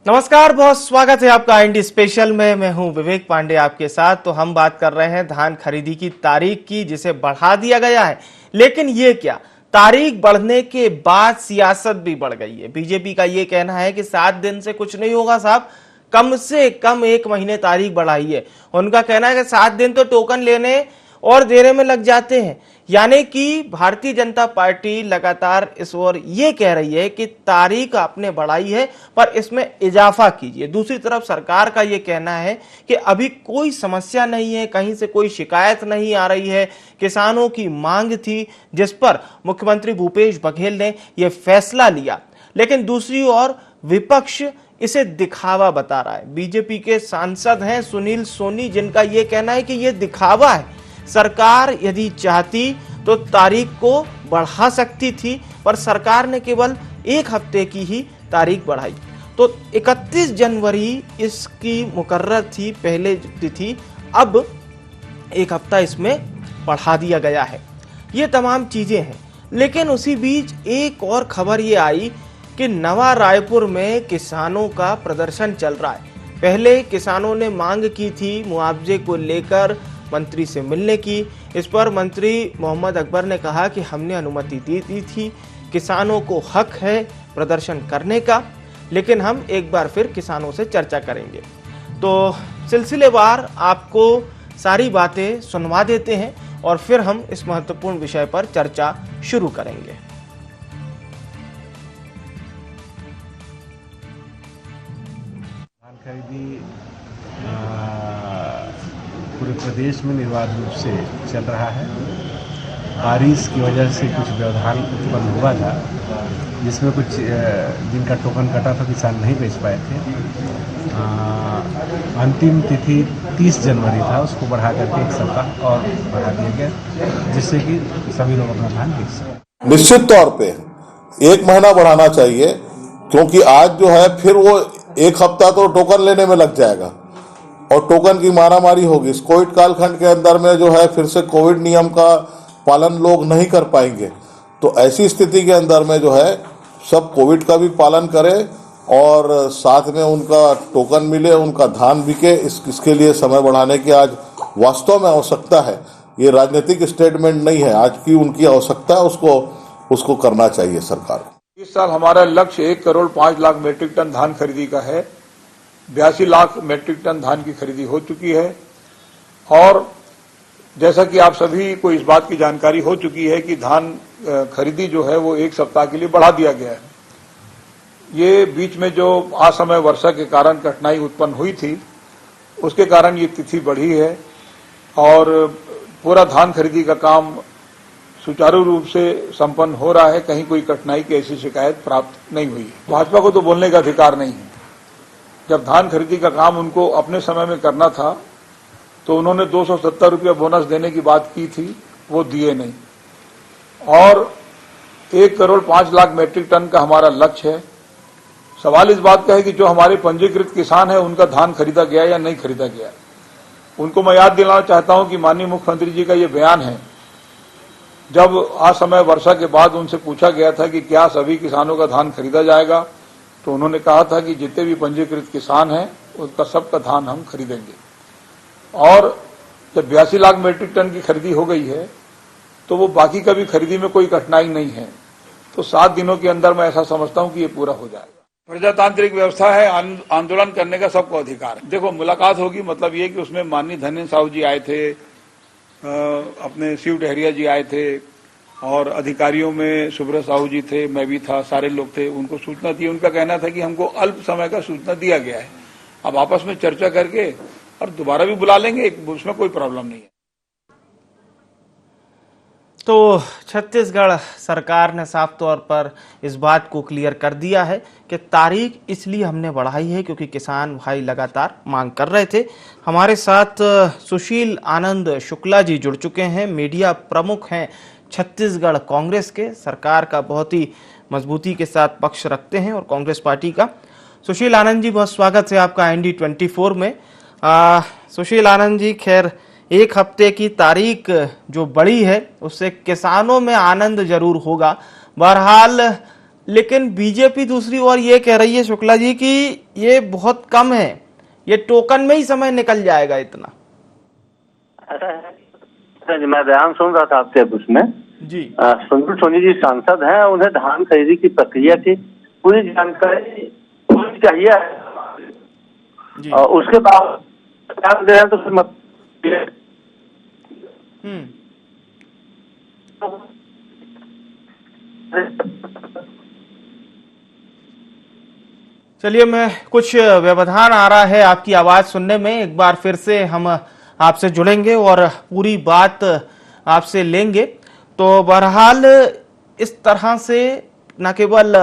नमस्कार, बहुत स्वागत है आपका इंडी स्पेशल में। मैं हूं विवेक पांडे आपके साथ। तो हम बात कर रहे हैं धान खरीदी की तारीख की, जिसे बढ़ा दिया गया है। लेकिन ये क्या, तारीख बढ़ने के बाद सियासत भी बढ़ गई है। बीजेपी का ये कहना है कि 7 दिन से कुछ नहीं होगा साहब, कम से कम 1 महीने तारीख बढ़ाई है। उनका कहना है कि 7 दिन तो टोकन लेने और देने में लग जाते हैं। यानी कि भारतीय जनता पार्टी लगातार इस ओर ये कह रही है कि तारीख आपने बढ़ाई है पर इसमें इजाफा कीजिए। दूसरी तरफ सरकार का ये कहना है कि अभी कोई समस्या नहीं है, कहीं से कोई शिकायत नहीं आ रही है। किसानों की मांग थी जिस पर मुख्यमंत्री भूपेश बघेल ने यह फैसला लिया। लेकिन दूसरी ओर विपक्ष इसे दिखावा बता रहा है। बीजेपी के सांसद हैं सुनील सोनी, जिनका यह कहना है कि यह दिखावा है। सरकार यदि चाहती तो तारीख को बढ़ा सकती थी, पर सरकार ने केवल 1 हफ्ते की ही तारीख बढ़ाई। तो 31 जनवरी इसकी मुकर्रर थी, पहले तिथि, अब 1 हफ्ता इसमें बढ़ा दिया गया है। ये तमाम चीजें हैं। लेकिन उसी बीच एक और खबर ये आई कि नवा रायपुर में किसानों का प्रदर्शन चल रहा है। पहले किसानों ने मांग की थी मुआवजे को लेकर मंत्री से मिलने की। इस पर मंत्री मोहम्मद अकबर ने कहा कि हमने अनुमति दी थी, किसानों को हक है प्रदर्शन करने का, लेकिन हम एक बार फिर किसानों से चर्चा करेंगे। तो सिलसिलेवार आपको सारी बातें सुनवा देते हैं और फिर हम इस महत्वपूर्ण विषय पर चर्चा शुरू करेंगे। धान खरीदी पूरे प्रदेश में निर्बाध रूप से चल रहा है। बारिश की वजह से कुछ व्यवधान उत्पन्न हुआ था, जिसमें कुछ जिनका टोकन कटा था किसान नहीं बेच पाए थे। अंतिम तिथि 30 जनवरी था, उसको बढ़ा करके 1 सप्ताह और बढ़ा दिया गया, जिससे कि सभी लोग अपना धान बेच सकें। निश्चित तौर पे 1 महीना बढ़ाना चाहिए, क्योंकि आज जो है फिर वो 1 हफ्ता तो टोकन लेने में लग जाएगा और टोकन की मारामारी होगी। इस कोविड कालखंड के अंदर में जो है फिर से कोविड नियम का पालन लोग नहीं कर पाएंगे। तो ऐसी स्थिति के अंदर में जो है सब कोविड का भी पालन करें और साथ में उनका टोकन मिले, उनका धान बिके। इसके लिए समय बढ़ाने की आज वास्तव में आवश्यकता है। ये राजनीतिक स्टेटमेंट नहीं है, आज की उनकी आवश्यकता है, उसको करना चाहिए सरकार को। इस साल हमारा लक्ष्य 1,05,00,000 मीट्रिक टन धान खरीदी का है। 82 लाख मीट्रिक टन धान की खरीदी हो चुकी है और जैसा कि आप सभी को इस बात की जानकारी हो चुकी है कि धान खरीदी जो है वो 1 सप्ताह के लिए बढ़ा दिया गया है। ये बीच में जो असमय वर्षा के कारण कठिनाई उत्पन्न हुई थी, उसके कारण ये तिथि बढ़ी है और पूरा धान खरीदी का काम सुचारू रूप से संपन्न हो रहा है। कहीं कोई कठिनाई की ऐसी शिकायत प्राप्त नहीं हुई है। भाजपा को तो बोलने का अधिकार नहीं है। जब धान खरीदी का काम उनको अपने समय में करना था तो उन्होंने 270 रुपया बोनस देने की बात की थी, वो दिए नहीं। और 1,05,00,000 मीट्रिक टन का हमारा लक्ष्य है। सवाल इस बात का है कि जो हमारे पंजीकृत किसान हैं उनका धान खरीदा गया या नहीं खरीदा गया। उनको मैं याद दिलाना चाहता हूं कि माननीय मुख्यमंत्री जी का ये बयान है। जब असमय वर्षा के बाद उनसे पूछा गया था कि क्या सभी किसानों का धान खरीदा जाएगा, तो उन्होंने कहा था कि जितने भी पंजीकृत किसान हैं उनका सबका धान हम खरीदेंगे। और जब 82 लाख मीट्रिक टन की खरीदी हो गई है तो वो बाकी का भी खरीदी में कोई कठिनाई नहीं है। तो 7 दिनों के अंदर मैं ऐसा समझता हूं कि ये पूरा हो जाएगा। प्रजातांत्रिक व्यवस्था है, आंदोलन करने का सबको अधिकार है। देखो, मुलाकात होगी, मतलब ये कि उसमें माननीय धनेन्द्र साहू जी आए थे, अपने शिव डहरिया जी आए थे और अधिकारियों में सुब्रत साहू जी थे, मैं भी था, सारे लोग थे। उनको सूचना दी। उनका कहना था कि हमको अल्प समय का सूचना दिया गया है, अब आपस में चर्चा करके और दोबारा भी बुला लेंगे, उसमें कोई प्रॉब्लम नहीं है। तो छत्तीसगढ़ सरकार ने साफ तौर पर इस बात को क्लियर कर दिया है कि तारीख इसलिए हमने बढ़ाई है क्योंकि किसान भाई लगातार मांग कर रहे थे। हमारे साथ सुशील आनंद शुक्ला जी जुड़ चुके हैं, मीडिया प्रमुख हैं छत्तीसगढ़ कांग्रेस के। सरकार का बहुत ही मजबूती के साथ पक्ष रखते हैं और कांग्रेस पार्टी का। सुशील आनंद जी, बहुत स्वागत है आपका इंडी 24 में। सुशील आनंद जी, खैर 1 हफ्ते की तारीख जो बड़ी है उससे किसानों में आनंद जरूर होगा बहरहाल, लेकिन बीजेपी दूसरी ओर ये कह रही है शुक्ला जी कि ये बहुत कम है, ये टोकन में ही समय निकल जाएगा इतना। मैं बयान सुन रहा था आपके उसमें जी। सुनील सोनी जी सांसद हैं, उन्हें धान खरीदी की प्रक्रिया की पूरी जानकारी चाहिए जी। और उसके बाद ध्यान दे रहे हैं तो फिर मत। चलिए, मैं कुछ व्यवधान आ रहा है आपकी आवाज सुनने में, एक बार फिर से हम आपसे जुड़ेंगे और पूरी बात आपसे लेंगे। तो बहरहाल इस तरह से न केवल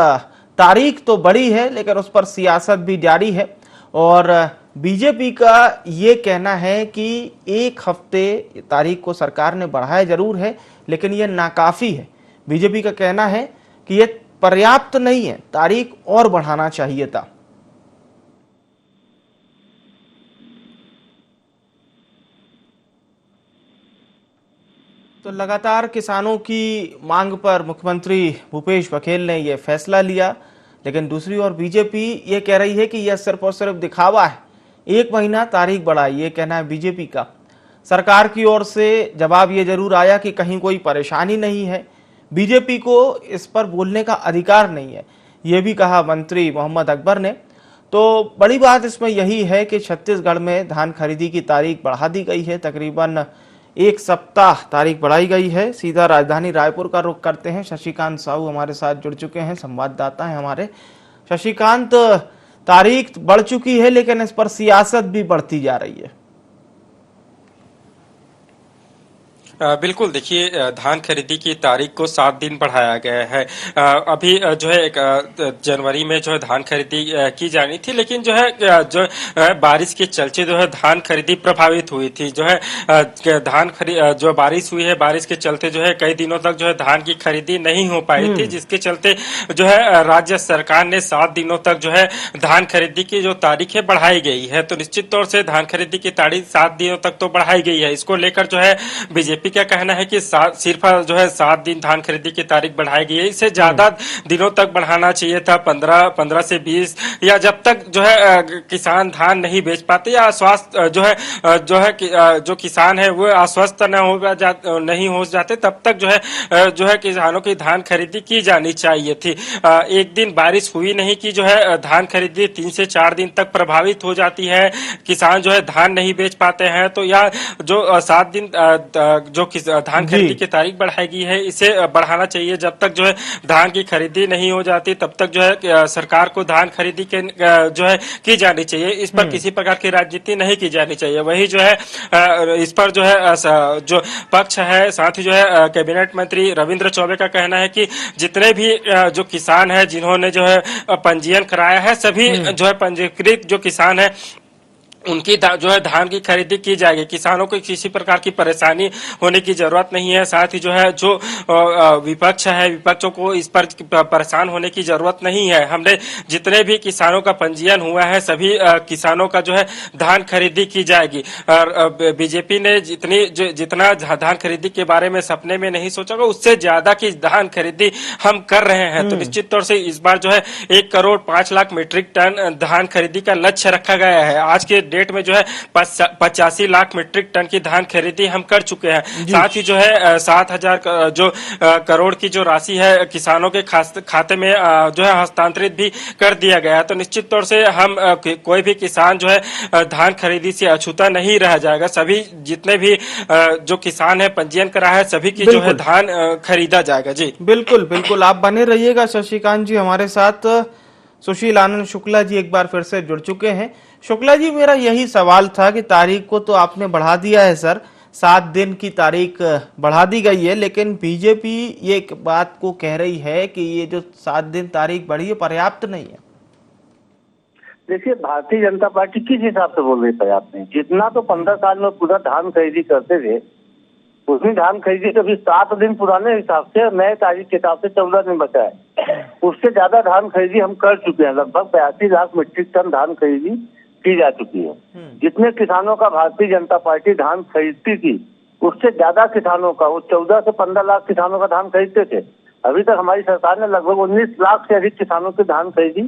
तारीख तो बड़ी है लेकिन उस पर सियासत भी जारी है और बीजेपी का ये कहना है कि एक हफ्ते तारीख को सरकार ने बढ़ाया जरूर है लेकिन ये नाकाफी है। बीजेपी का कहना है कि ये पर्याप्त नहीं है, तारीख और बढ़ाना चाहिए था। तो लगातार किसानों की मांग पर मुख्यमंत्री भूपेश बघेल ने यह फैसला लिया, लेकिन दूसरी ओर बीजेपी ये कह रही है कि यह सिर्फ और सिर्फ दिखावा है, 1 महीना तारीख बढ़ाई, ये कहना है बीजेपी का। सरकार की ओर से जवाब ये जरूर आया कि कहीं कोई परेशानी नहीं है, बीजेपी को इस पर बोलने का अधिकार नहीं है, ये भी कहा मंत्री मोहम्मद अकबर ने। तो बड़ी बात इसमें यही है कि छत्तीसगढ़ में धान खरीदी की तारीख बढ़ा दी गई है, तकरीबन 1 सप्ताह तारीख बढ़ाई गई है। सीधा राजधानी रायपुर का रुख करते हैं, शशिकांत साहू हमारे साथ जुड़ चुके हैं, संवाददाता हैं हमारे। शशिकांत, तारीख बढ़ चुकी है लेकिन इस पर सियासत भी बढ़ती जा रही है। बिल्कुल, देखिए धान खरीदी की तारीख को 7 दिन बढ़ाया गया है। अभी जो है 1 जनवरी में जो है धान खरीदी की जानी थी, लेकिन जो है बारिश के चलते जो है धान खरीदी प्रभावित हुई थी। जो है जो बारिश हुई है, बारिश के चलते जो है कई दिनों तक जो है धान की खरीदी नहीं हो पाई थी, जिसके चलते जो है राज्य सरकार ने 7 दिनों तक जो है धान खरीदी की जो तारीख है बढ़ाई गई है। तो निश्चित तौर से धान खरीदी की तारीख 7 दिनों तक तो बढ़ाई गई है। इसको लेकर जो है बीजेपी क्या कहना है कि सिर्फ जो है 7 दिन धान खरीदी की तारीख बढ़ाई गई है, इससे ज्यादा दिनों तक बढ़ाना चाहिए था, 15 से 20, या जब तक जो है किसान धान नहीं बेच पाते या स्वास्थ्य जो किसान है वो आश्वस्त नहीं हो जाते, तब तक जो है किसानों की धान खरीदी की जानी चाहिए थी। एक दिन बारिश हुई नहीं कि जो है धान खरीदी 3 से 4 दिन तक प्रभावित हो जाती है, किसान जो है धान नहीं बेच पाते हैं। तो या जो 7 दिन जो धान खरीदी की तारीख बढ़ाई गई है, इसे बढ़ाना चाहिए। जब तक जो है धान की खरीदी नहीं हो जाती तब तक जो है सरकार को धान खरीदी के जो है की जानी चाहिए, इस पर किसी प्रकार की राजनीति नहीं की जानी चाहिए। वही जो है इस पर जो है जो पक्ष है, साथ ही जो है कैबिनेट मंत्री रविंद्र चौबे का कहना है कि जितने भी जो किसान है जिन्होंने जो है पंजीयन कराया है, सभी जो है पंजीकृत जो किसान है उनकी जो है धान की खरीदी की जाएगी। किसानों को किसी प्रकार की परेशानी होने की जरूरत नहीं है। साथ ही जो है जो विपक्ष है, विपक्षों को इस पर परेशान होने की जरूरत नहीं है। हमने जितने भी किसानों का पंजीयन हुआ है सभी किसानों का जो है धान खरीदी की जाएगी। और बीजेपी ने जितना धान खरीदी के बारे में सपने में नहीं सोचा, उससे ज्यादा की धान खरीदी हम कर रहे हैं। तो निश्चित तौर से इस बार जो है 1 करोड़ 5 लाख मीट्रिक टन धान खरीदी का लक्ष्य रखा गया है। आज के डेट में जो है 85 लाख मीट्रिक टन की धान खरीदी हम कर चुके हैं। साथ ही जो है 7,000 जो करोड़ की जो राशि है किसानों के खाते में जो है हस्तांतरित भी कर दिया गया है। तो निश्चित तौर से हम कोई भी किसान जो है धान खरीदी से अछूता नहीं रह जाएगा। सभी जितने भी जो किसान है पंजीयन करा है सभी की जो है धान खरीदा जाएगा। जी बिल्कुल बिल्कुल, आप बने रहिएगा शशिकांत जी हमारे साथ। सुशील आनंद शुक्ला जी एक बार फिर से जुड़ चुके हैं। शुक्ला जी, मेरा यही सवाल था कि तारीख को तो आपने बढ़ा दिया है सर, 7 दिन की तारीख बढ़ा दी गई है, लेकिन बीजेपी ये एक बात को कह रही है कि ये जो 7 दिन तारीख बढ़ी है पर्याप्त नहीं है। देखिए, भारतीय जनता पार्टी किस हिसाब से बोल रही है पर्याप्त नहीं? जितना तो 15 साल में पूरा धान खरीदी करते थे, उसमें धान खरीदी कभी 7 दिन पुराने हिसाब से, नए तारीख के हिसाब से 14 दिन बचा है। उससे ज्यादा धान खरीदी हम कर चुके हैं। लगभग 82 लाख मीट्रिक टन धान खरीदी की जा चुकी है। जितने किसानों का भारतीय जनता पार्टी धान खरीदती थी उससे ज्यादा किसानों का, वो 14 से 15 लाख किसानों का धान खरीदते थे, अभी तक हमारी सरकार ने लगभग 19 लाख से अधिक किसानों की धान खरीदी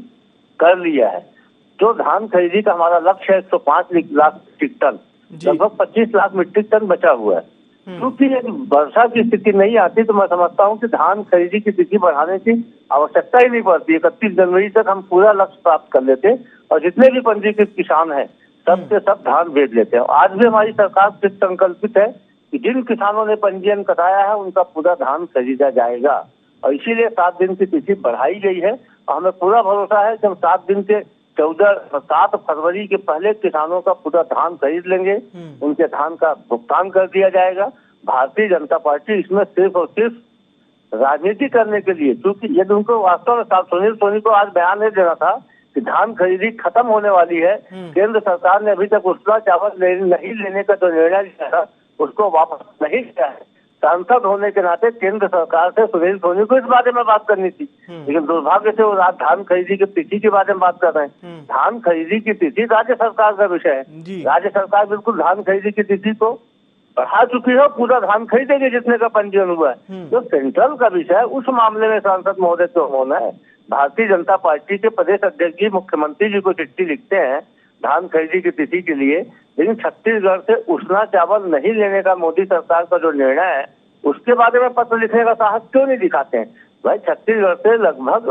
कर लिया है। जो धान खरीदी का हमारा लक्ष्य है 105 लाख मीट्रिक टन, लगभग 25 लाख मीट्रिक टन बचा हुआ है। क्योंकि यदि वर्षा की स्थिति नहीं आती तो मैं समझता हूं कि धान खरीदी की तिथि बढ़ाने की आवश्यकता ही नहीं पड़ती। 31 जनवरी तक हम पूरा लक्ष्य प्राप्त कर लेते और जितने भी पंजीकृत किसान हैं सब के सब धान बेच लेते हैं। आज भी हमारी सरकार कृत संकल्पित है कि जिन किसानों ने पंजीयन कराया है उनका पूरा धान खरीदा जाएगा और इसीलिए 7 दिन की तिथि बढ़ाई गई है। और हमें पूरा भरोसा है कि हम 7 दिन के 7 फरवरी के पहले किसानों का पूरा धान खरीद लेंगे, उनके धान का भुगतान कर दिया जाएगा। भारतीय जनता पार्टी इसमें सिर्फ और सिर्फ राजनीति करने के लिए, क्योंकि यदि उनको वास्तव में सुनील सोनी को आज बयान नहीं देना था कि धान खरीदी खत्म होने वाली है, केंद्र सरकार ने अभी तक उतना चावल नहीं लेने का जो निर्णय लिया था उसको वापस नहीं किया है। सांसद होने के नाते केंद्र सरकार से सुनील सोनी को इस बारे में बात करनी थी, लेकिन दुर्भाग्य से वो धान खरीदी की तिथि के बारे में बात कर रहे हैं। धान खरीदी की तिथि राज्य सरकार का विषय है। राज्य सरकार बिल्कुल धान खरीदी की तिथि को बढ़ा चुकी है, पूरा धान खरीदेगी जितने का पंजीयन हुआ है। जो सेंट्रल का विषय है उस मामले में सांसद महोदय को होना है। भारतीय जनता पार्टी के प्रदेश अध्यक्ष जी मुख्यमंत्री जी को चिट्ठी लिखते हैं धान खरीदी की तिथि के लिए, लेकिन छत्तीसगढ़ से उष्णा चावल नहीं लेने का मोदी सरकार का जो निर्णय है उसके बारे में पत्र लिखने का साहस क्यों नहीं दिखाते हैं? भाई छत्तीसगढ़ से लगभग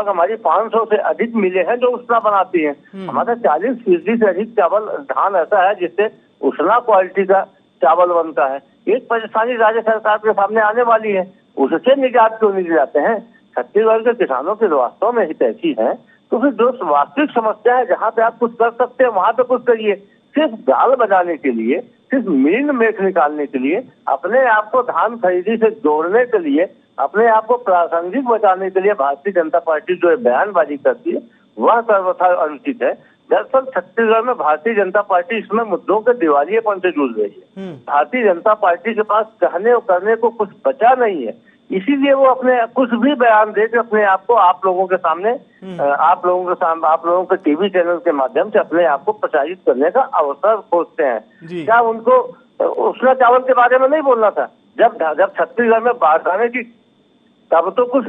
हमारी 500 से अधिक मिलें हैं जो उष्णा बनाती हैं। हमारा 40% से अधिक चावल धान ऐसा है जिससे उष्णा क्वालिटी का चावल बनता है। एक परेशानी राज्य सरकार के सामने आने वाली है, उससे निजात क्यों नहीं दिलाते हैं? छत्तीसगढ़ के किसानों की वास्तव में हित ऐसी है तो फिर जो वास्तविक समस्या है जहाँ पे आप कुछ कर सकते हैं वहां पे कुछ करिए। सिर्फ गाल बजाने के लिए, सिर्फ मीन मेख निकालने के लिए, अपने आप को धान खरीदी से जोड़ने के लिए, अपने आप को प्रासंगिक बचाने के लिए भारतीय जनता पार्टी जो बयानबाजी करती है वह सर्वथा अनुचित है। दरअसल छत्तीसगढ़ में भारतीय जनता पार्टी इसमें मुद्दों के दिवालियेपन से जूझ रही है। भारतीय जनता पार्टी के पास कहने और करने को कुछ बचा नहीं है, इसीलिए वो अपने कुछ भी बयान दे के अपने आप को आप लोगों के सामने आप लोगों के टीवी चैनल के माध्यम से अपने आप को प्रचारित करने का अवसर खोजते हैं। क्या उनको उष्णा चावल के बारे में नहीं बोलना था? जब छत्तीसगढ़ में बारदाने की तब तो कुछ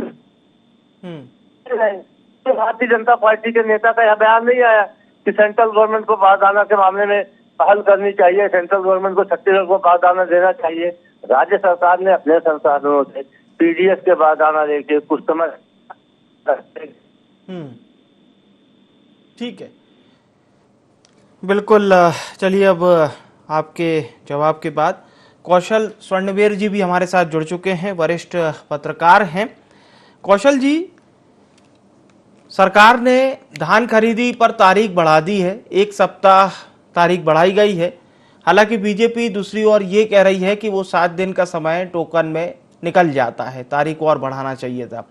भारतीय जनता पार्टी के नेता का यह बयान नहीं आया कि सेंट्रल गवर्नमेंट को बारदाना के मामले में पहल करनी चाहिए, सेंट्रल गवर्नमेंट को छत्तीसगढ़ को बारदाना देना चाहिए। राज्य सरकार ने अपने संसाधनों से पीडीएस के बारदाना लेके कुछ समय ठीक है, बिल्कुल। चलिए अब आपके जवाब के बाद कौशल स्वर्णवेर जी भी हमारे साथ जुड़ चुके हैं, वरिष्ठ पत्रकार हैं। कौशल जी, सरकार ने धान खरीदी पर तारीख बढ़ा दी है, 1 सप्ताह तारीख बढ़ाई गई है। हालांकि बीजेपी दूसरी ओर ये कह रही है कि वो 7 दिन का समय टोकन में निकल जाता है, तारीख और बढ़ाना चाहिए था।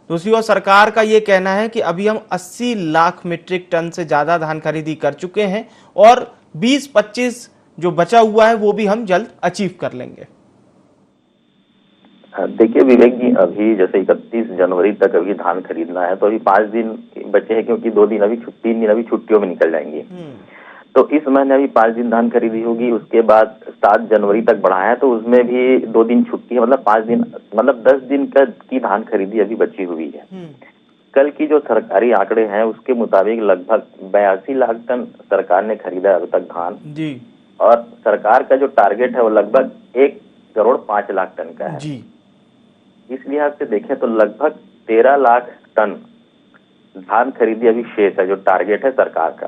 दूसरी ओर सरकार का ये कहना है कि अभी हम 80 लाख मीट्रिक टन से ज्यादा धान खरीदी कर चुके हैं और 20-25 जो बचा हुआ है वो भी हम जल्द अचीव कर लेंगे। देखिए विवेक जी, अभी जैसे 31 जनवरी तक अभी धान खरीदना है तो अभी 5 दिन बचे हैं, क्योंकि 2 दिन अभी 3 दिन अभी छुट्टियों में निकल जाएंगे। तो इस महीने अभी 5 दिन धान खरीदी होगी, उसके बाद 7 जनवरी तक बढ़ाया तो उसमें भी 2 दिन छुट्टी है, मतलब 5 दिन, मतलब 10 दिन की धान खरीदी अभी बची हुई है। कल की जो सरकारी आंकड़े हैं उसके मुताबिक लगभग 82 लाख टन सरकार ने खरीदा अभी तक धान जी, और सरकार का जो टारगेट है वो लगभग 1 करोड़ 5 लाख टन का है जी। इस लिहाज से देखें तो लगभग 13 लाख टन धान खरीदी अभी शेष है, जो टारगेट है सरकार का।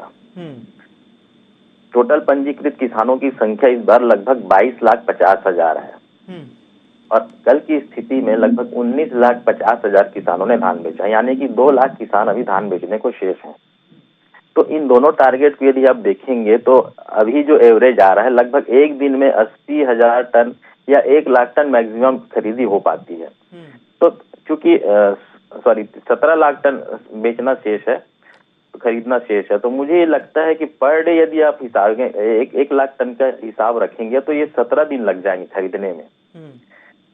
टोटल पंजीकृत किसानों की संख्या इस बार लगभग 22,50,000 है और कल की स्थिति में लगभग 19,50,000 किसानों ने धान बेचा, यानी कि 2 लाख किसान अभी धान बेचने को शेष हैं। तो इन दोनों टारगेट को यदि आप देखेंगे तो अभी जो एवरेज आ रहा है लगभग एक दिन में 80,000 टन या 1 लाख टन मैक्सिमम खरीदी हो पाती है। तो चूंकि 17 लाख टन बेचना शेष है, खरीदना शेष है, तो मुझे ये लगता है कि पर डे यदि आप हिसाब 1 लाख टन का हिसाब रखेंगे तो ये 17 दिन लग जाएंगे खरीदने में।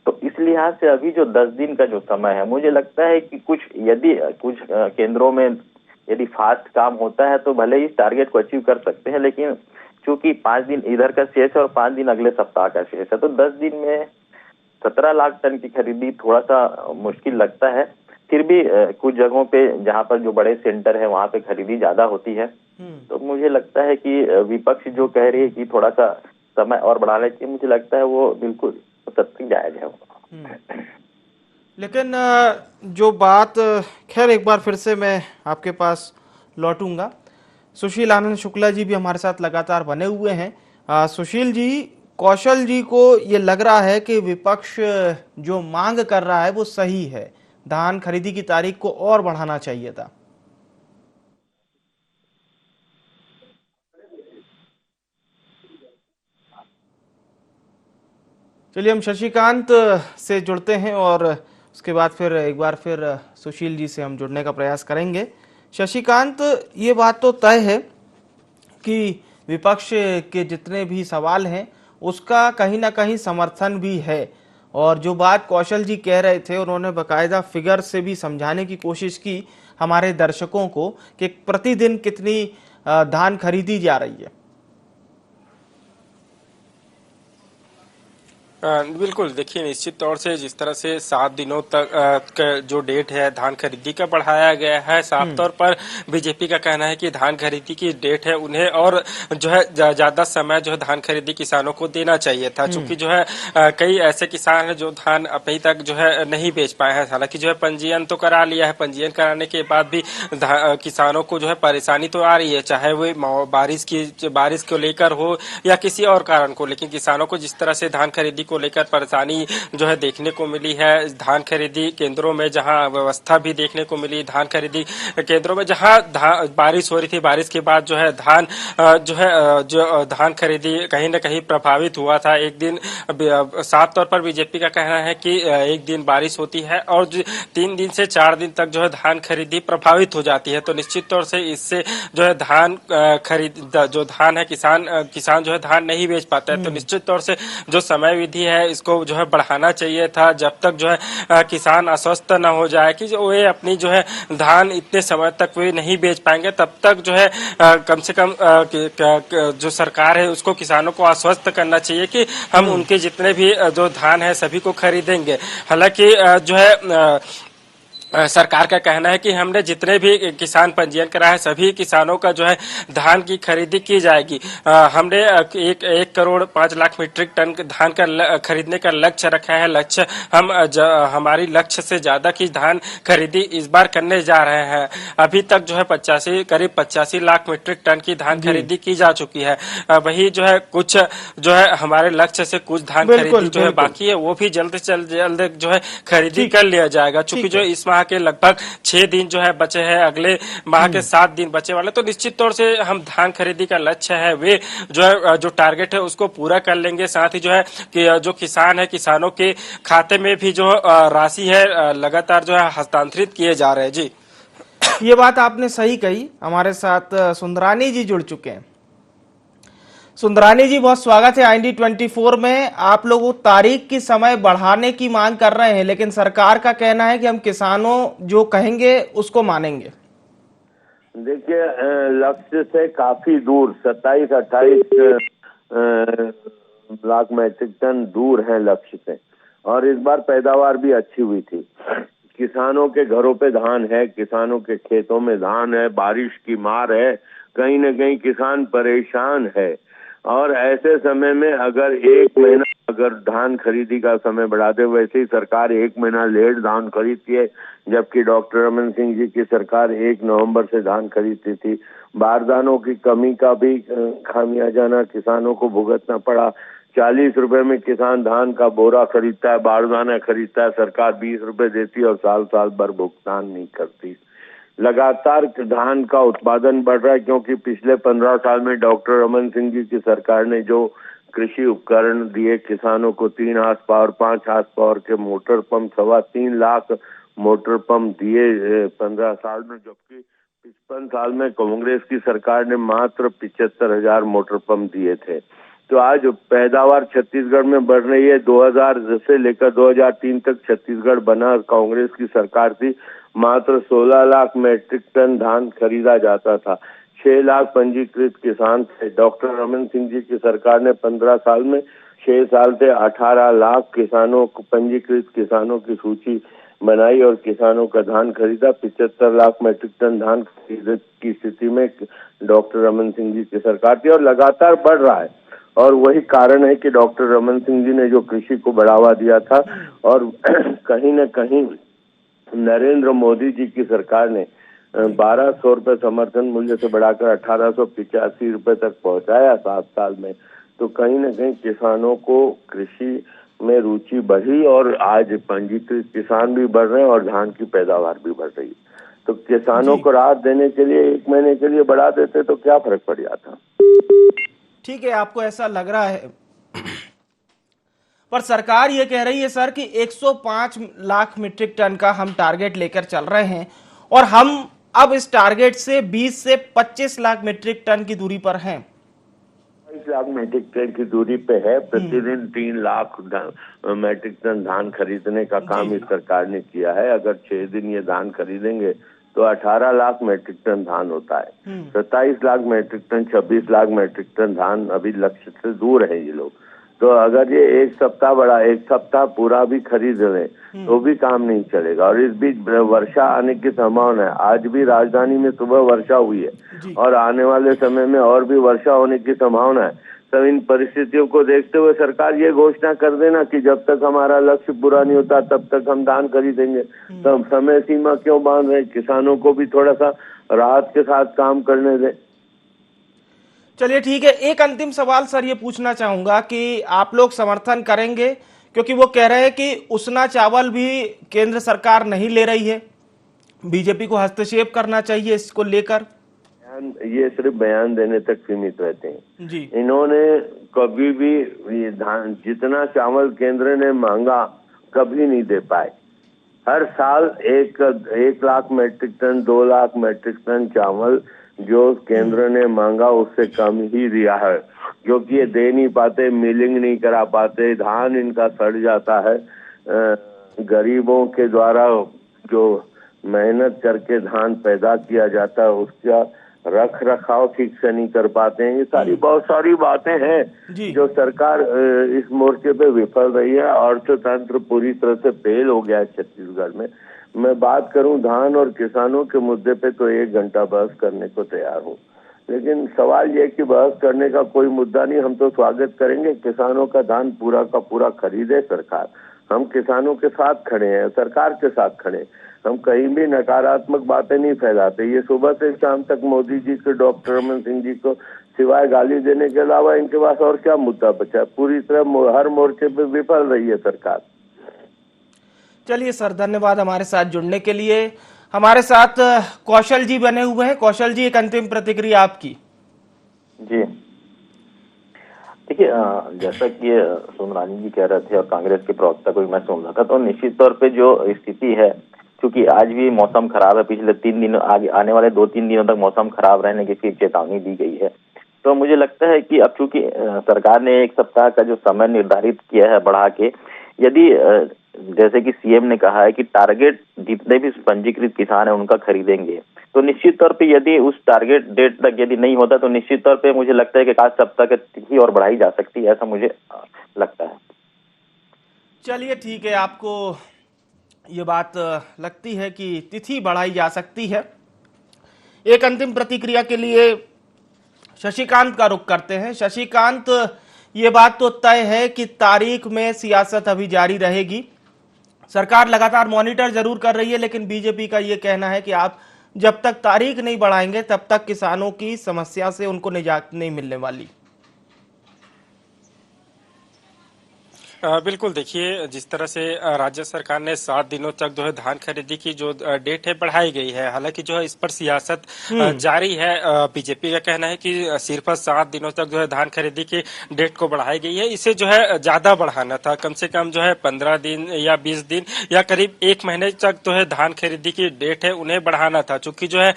तो इस लिहाज से अभी जो 10 दिन का जो समय है, मुझे लगता है कि कुछ केंद्रों में यदि फास्ट काम होता है तो भले ही टारगेट को अचीव कर सकते हैं, लेकिन चूंकि 5 दिन इधर का शेष है और 5 दिन अगले सप्ताह का शेष है, तो 10 दिन में 17 लाख टन की खरीदी थोड़ा सा मुश्किल लगता है। फिर भी कुछ जगहों पे जहां पर जो बड़े सेंटर है वहां पे खरीदी ज्यादा होती है। तो मुझे लगता है कि विपक्ष जो कह रही है कि थोड़ा सा समय और बढ़ाने चाहिए, मुझे लगता है वो बिल्कुल सत्य जायज है। लेकिन जो बात, खैर एक बार फिर से मैं आपके पास लौटूंगा। सुशील आनंद शुक्ला जी भी हमारे साथ लगातार बने हुए हैं। सुशील जी, कौशल जी को ये लग रहा है कि विपक्ष जो मांग कर रहा है वो सही है, धान खरीदी की तारीख को और बढ़ाना चाहिए था। चलिए हम शशिकांत से जुड़ते हैं और उसके बाद फिर एक बार फिर सुशील जी से हम जुड़ने का प्रयास करेंगे। शशिकांत, ये बात तो तय है कि विपक्ष के जितने भी सवाल हैं उसका कहीं ना कहीं समर्थन भी है, और जो बात कौशल जी कह रहे थे उन्होंने बकायदा फिगर से भी समझाने की कोशिश की हमारे दर्शकों को कि प्रतिदिन कितनी धान खरीदी जा रही है। बिल्कुल, देखिए निश्चित तौर से जिस तरह से 7 दिनों तक का जो डेट है धान खरीदी का बढ़ाया गया है, साफ तौर पर बीजेपी का कहना है कि धान खरीदी की डेट है उन्हें और जो है ज्यादा समय जो है धान खरीदी किसानों को देना चाहिए था, क्योंकि जो है कई ऐसे किसान हैं जो धान अभी तक जो है नहीं बेच पाए हैं। हालांकि जो है पंजीयन तो करा लिया है, पंजीयन कराने के बाद भी किसानों को जो है परेशानी तो आ रही है, चाहे वो बारिश को लेकर हो या किसी और कारण को, लेकिन किसानों को जिस तरह से धान खरीदी को लेकर परेशानी जो है देखने को मिली है, धान खरीदी केंद्रों में जहां व्यवस्था भी देखने को मिली, धान खरीदी केंद्रों में जहां बारिश हो रही थी, बारिश के बाद जो है धान खरीदी कहीं न कहीं प्रभावित हुआ था। एक दिन साफ तौर पर बीजेपी का कहना है कि एक दिन बारिश होती है और 3 दिन से 4 दिन तक जो है धान खरीदी प्रभावित हो जाती है, तो निश्चित तौर से इससे जो है धान जो धान है किसान जो है धान नहीं बेच पाता है, तो निश्चित तौर से जो समय विधि है इसको जो है बढ़ाना चाहिए था, जब तक जो है किसान आश्वस्त न हो जाए कि जो वे अपनी जो है धान इतने समय तक वे नहीं बेच पाएंगे, तब तक जो है कम से कम जो सरकार है उसको किसानों को आश्वस्त करना चाहिए कि हम उनके जितने भी जो धान है सभी को खरीदेंगे। हालांकि जो है सरकार का कहना है कि हमने जितने भी किसान पंजीयन कराए हैं सभी किसानों का जो है धान की खरीदी की जाएगी। हमने 1 करोड़ 5 लाख मीट्रिक टन धान का खरीदने का लक्ष्य रखा है। लक्ष्य हमारी लक्ष्य से ज्यादा की धान खरीदी इस बार करने जा रहे हैं। अभी तक जो है करीब 85 लाख मीट्रिक टन की धान खरीदी की जा चुकी है। वही जो है कुछ जो है हमारे लक्ष्य से कुछ धान खरीदी जो है बाकी है वो भी जल्द से जल्द जो है खरीदी कर लिया जाएगा, क्योंकि जो इस माह के लगभग 6 दिन जो है बचे हैं, अगले माह के 7 दिन बचे वाले, तो निश्चित तौर से हम धान खरीदी का लक्ष्य है वे जो है जो टारगेट है उसको पूरा कर लेंगे। साथ ही जो है कि जो किसान है किसानों के खाते में भी जो राशि है लगातार जो है हस्तांतरित किए जा रहे हैं। जी, ये बात आपने सही कही। हमारे साथ सुंदरानी जी जुड़ चुके हैं। सुंदरानी जी, बहुत स्वागत है IND 24 में। आप लोग तारीख की समय बढ़ाने की मांग कर रहे हैं, लेकिन सरकार का कहना है कि हम किसानों जो कहेंगे उसको मानेंगे। देखिए, लक्ष्य से काफी दूर 27-28 लाख मैट्रिक टन दूर है लक्ष्य से, और इस बार पैदावार भी अच्छी हुई थी। किसानों के घरों पे धान है, किसानों के खेतों में धान है, बारिश की मार है, कहीं न कहीं किसान परेशान है। और ऐसे समय में अगर 1 महीना अगर धान खरीदी का समय बढ़ा दे, वैसे ही सरकार 1 महीना लेट धान खरीदती है, जबकि डॉक्टर रमन सिंह जी की सरकार 1 नवंबर से धान खरीदती थी। बारदानों की कमी का भी खामियाजाना किसानों को भुगतना पड़ा। 40 रुपए में किसान धान का बोरा खरीदता है, बारदाना खरीदता है, सरकार 20 रुपए देती है और साल भर भुगतान नहीं करती। लगातार धान का उत्पादन बढ़ रहा है, क्योंकि पिछले 15 साल में डॉक्टर रमन सिंह जी की सरकार ने जो कृषि उपकरण दिए किसानों को, 3 हार्स पावर 5 हार्स पावर के motor pump, 3.25 lakh motor pump दिए 15 साल में, जबकि 55 साल में कांग्रेस की सरकार ने मात्र 75,000 मोटर पंप दिए थे। तो आज पैदावार छत्तीसगढ़ में बढ़ रही है। 2000 से लेकर 2003 तक छत्तीसगढ़ बना कांग्रेस की सरकार थी, मात्र 16 लाख मैट्रिक टन धान खरीदा जाता था। 6 लाख पंजीकृत किसान थे। डॉक्टर रमन सिंह जी की सरकार ने 15 साल में 6 साल से 18 लाख किसानों को, पंजीकृत किसानों की सूची बनाई और किसानों का धान खरीदा। 75 लाख मैट्रिक टन धान खरीद की स्थिति में डॉक्टर रमन सिंह जी की सरकार थी और लगातार बढ़ रहा है। और वही कारण है कि डॉक्टर रमन सिंह जी ने जो कृषि को बढ़ावा दिया था और कहीं न कहीं नरेंद्र मोदी जी की सरकार ने 1200 रुपये समर्थन मूल्य से बढ़ाकर 1885 रुपये तक पहुंचाया 7 साल में। तो कहीं न कहीं किसानों को कृषि में रुचि बढ़ी और आज पंजीकृत किसान भी बढ़ रहे हैं और धान की पैदावार भी बढ़ रही है। तो किसानों को राहत देने के लिए 1 महीने के लिए बढ़ा देते तो क्या फर्क पड़ जाता। ठीक है, आपको ऐसा लग रहा है, पर सरकार ये कह रही है सर कि 105 लाख मीट्रिक टन का हम टारगेट लेकर चल रहे हैं और हम अब इस टारगेट से 20 से 25 लाख मीट्रिक टन की दूरी पर हैं। 22 लाख मीट्रिक टन की दूरी पे है। प्रतिदिन 3 लाख मीट्रिक टन धान खरीदने का काम इस सरकार ने किया है। अगर 6 दिन ये धान खरीदेंगे तो 18 लाख मीट्रिक टन धान होता है। 27 lakh metric ton, 26 lakh metric ton धान अभी लक्ष्य से दूर है ये लोग। तो अगर ये एक सप्ताह पूरा भी खरीद लें तो भी काम नहीं चलेगा। और इस बीच वर्षा आने की संभावना है। आज भी राजधानी में सुबह वर्षा हुई है और आने वाले समय में और भी वर्षा होने की संभावना है। तो इन परिस्थितियों को देखते हुए सरकार ये घोषणा कर देना कि जब तक हमारा लक्ष्य पूरा नहीं होता तब तक हम धान खरीदेंगे। तो समय सीमा क्यों बांध रहे? किसानों को भी थोड़ा सा राहत के साथ काम करने दें। चलिए ठीक है, एक अंतिम सवाल सर ये पूछना चाहूंगा कि आप लोग समर्थन करेंगे, क्योंकि वो कह रहे हैं कि उसना चावल भी केंद्र सरकार नहीं ले रही है, बीजेपी को हस्तक्षेप करना चाहिए इसको लेकर। ये सिर्फ बयान देने तक सीमित रहते हैं जी। इन्होंने कभी भी ये धान जितना चावल केंद्र ने मांगा कभी नहीं दे पाए। हर साल 1 lakh metric ton, 2 lakh metric ton चावल जो केंद्र ने मांगा उससे कम ही दिया है, क्योंकि ये दे नहीं पाते, मिलिंग नहीं करा पाते, धान इनका सड़ जाता है। गरीबों के द्वारा जो मेहनत करके धान पैदा किया जाता है उसका रख रखाव ठीक से नहीं कर पाते हैं। ये सारी बहुत सारी बातें हैं जो सरकार इस मोर्चे पे विफल रही है। अर्थतंत्र पूरी तरह से फेल हो गया है छत्तीसगढ़ में। मैं बात करूं धान और किसानों के मुद्दे पे तो 1 घंटा बहस करने को तैयार हूं, लेकिन सवाल ये कि बहस करने का कोई मुद्दा नहीं। हम तो स्वागत करेंगे किसानों का धान पूरा का पूरा खरीदे सरकार। हम किसानों के साथ खड़े हैं, सरकार के साथ खड़े हैं। हम कहीं भी नकारात्मक बातें नहीं फैलाते। ये सुबह से शाम तक मोदी जी को, डॉक्टर रमन सिंह जी को सिवाय गाली देने के अलावा इनके पास और क्या मुद्दा बचा? पूरी तरह हर मोर्चे पे विफल रही है सरकार। चलिए सर, धन्यवाद हमारे साथ जुड़ने के लिए। हमारे साथ कौशल जी बने हुए हैं। कौशल जी, एक अंतिम प्रतिक्रिया आपकी। जी देखिए, जैसा कि सोमरानी जी कह रहे थे और कांग्रेस के प्रवक्ता को भी मैं सुन रहा था, तो निश्चित तौर पे जो स्थिति है, क्योंकि आज भी मौसम खराब है, पिछले 3 दिन आगे आने वाले 2-3 दिनों तक मौसम खराब रहने की फिर चेतावनी दी गई है। तो मुझे लगता है कि अब चूंकि सरकार ने 1 सप्ताह का जो समय निर्धारित किया है बढ़ा के, यदि जैसे कि सीएम ने कहा है कि टारगेट जितने भी पंजीकृत किसान है उनका खरीदेंगे, तो निश्चित तौर पे यदि उस टारगेट डेट तक यदि नहीं होता तो निश्चित तौर पे मुझे लगता है कि 1 सप्ताह की तिथि और बढ़ाई जा सकती है, ऐसा मुझे लगता है। चलिए ठीक है, आपको ये बात लगती है कि तिथि बढ़ाई जा सकती है। एक अंतिम प्रतिक्रिया के लिए शशिकांत का रुख करते हैं। शशिकांत, ये बात तो तय है कि तारीख में सियासत अभी जारी रहेगी। सरकार लगातार मॉनिटर जरूर कर रही है, लेकिन बीजेपी का ये कहना है कि आप जब तक तारीख नहीं बढ़ाएंगे तब तक किसानों की समस्या से उनको निजात नहीं मिलने वाली। बिल्कुल, देखिए जिस तरह से राज्य सरकार ने 7 दिनों तक जो है धान खरीदी की जो डेट है बढ़ाई गई है, हालांकि जो है इस पर सियासत जारी है। बीजेपी का कहना है कि सिर्फ 7 दिनों तक जो है धान खरीदी की डेट को बढ़ाई गई है। इसे जो है ज्यादा बढ़ाना था, कम से कम जो है 15 दिन या 20 दिन या करीब 1 महीने तक जो है धान खरीदी की डेट है उन्हें बढ़ाना था, चूंकि जो है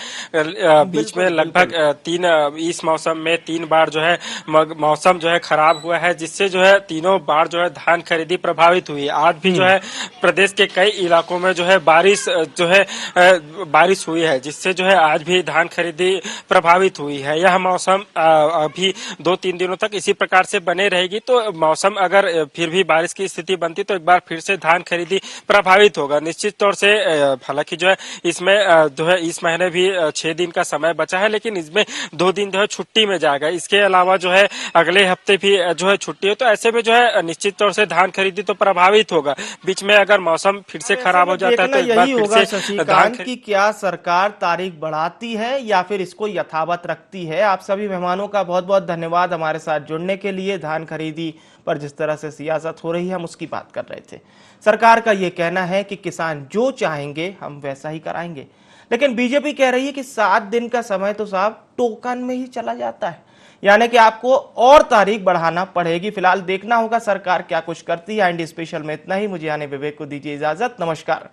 बीच में लगभग इस मौसम में 3 बार जो है मौसम जो है खराब हुआ है, जिससे जो है तीनों बार जो है धान धान खरीदी प्रभावित हुई है। आज भी जो है प्रदेश के कई इलाकों में जो है बारिश हुई है, जिससे जो है आज भी धान खरीदी प्रभावित हुई है। यह मौसम अभी 2-3 दिनों तक इसी प्रकार से बने रहेगी, तो मौसम अगर फिर भी बारिश की स्थिति बनती तो एक बार फिर से धान खरीदी प्रभावित होगा निश्चित तौर से। हालांकि जो है इसमें जो है इस महीने भी 6 दिन का समय बचा है, लेकिन इसमें 2 दिन जो है छुट्टी में जाएगा। इसके अलावा जो है अगले हफ्ते भी जो है छुट्टी है, तो ऐसे में जो है निश्चित तौर से धान खरीदी तो प्रभावित होगा। बीच में अगर मौसम फिर से खराब हो जाता है तो एक बार फिर से शशिकांत की क्या सरकार तारीख बढ़ाती है या फिर इसको यथावत रखती है। आप सभी मेहमानों का बहुत बहुत धन्यवाद हमारे साथ जुड़ने के लिए। धान खरीदी पर जिस तरह से सियासत हो रही है हम उसकी बात कर रहे थे। सरकार का ये कहना है कि किसान जो चाहेंगे हम वैसा ही कराएंगे, लेकिन बीजेपी कह रही है कि 7 दिन का समय तो साहब टोकन में ही चला जाता है, यानी कि आपको और तारीख बढ़ाना पड़ेगी। फिलहाल देखना होगा सरकार क्या कुछ करती है। इंडी स्पेशल में इतना ही। मुझे यानी विवेक को दीजिए इजाजत। नमस्कार।